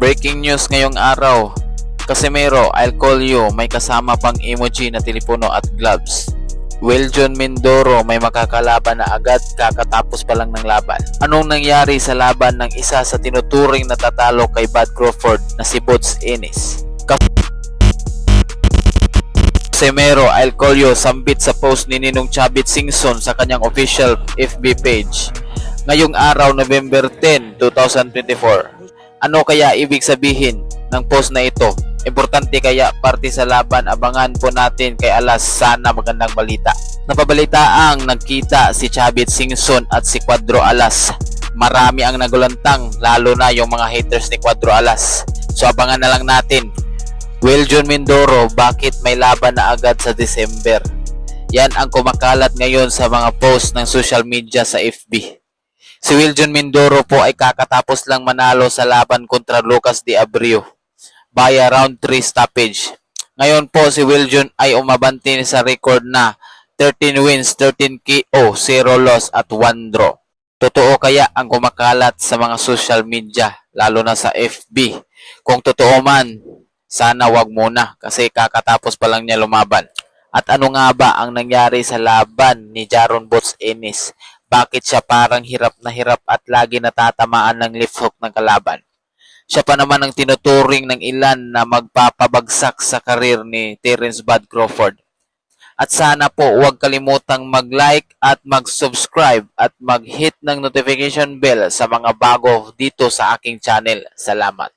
Breaking news ngayong araw. Casemiro, I'll call you, may kasama pang emoji na telepono at gloves. Wiljon Mindoro may makakalaban na agad kakatapos pa lang ng laban. Anong nangyari sa laban ng isa sa tinuturing na tatalo kay Bud Crawford na si Boots Ennis? Casemiro, I'll call you, sambit sa post ni Ninong Chavit Singson sa kanyang official FB page. Ngayong araw, November 10, 2024. Ano kaya ibig sabihin ng post na ito? Importante kaya parte sa laban? Abangan po natin kay Alas, sana magandang balita. Napabalitaang nagkita si Chavit Singson at si Cuadro Alas. Marami ang nagulantang, lalo na yung mga haters ni Cuadro Alas. So abangan na lang natin. Wiljon Mindoro, bakit may laban na agad sa December? Yan ang kumakalat ngayon sa mga post ng social media sa FB. Si Wiljon Mindoro po ay kakatapos lang manalo sa laban kontra Lucas de Abreu via round 3 stoppage. Ngayon po si Wiljon ay umabanti sa record na 13 wins, 13 KO, 0 loss at 1 draw. Totoo kaya ang kumakalat sa mga social media, lalo na sa FB? Kung totoo man, sana wag muna kasi kakatapos pa lang niya lumaban. At ano nga ba ang nangyari sa laban ni Jaron Boots Ennis? Bakit siya parang hirap at lagi natatamaan ng left hook ng kalaban? Siya pa naman ang tinuturing ng ilan na magpapabagsak sa karir ni Terence Bud Crawford. At sana po huwag kalimutang mag-like at mag-subscribe at mag-hit ng notification bell sa mga bago dito sa aking channel. Salamat.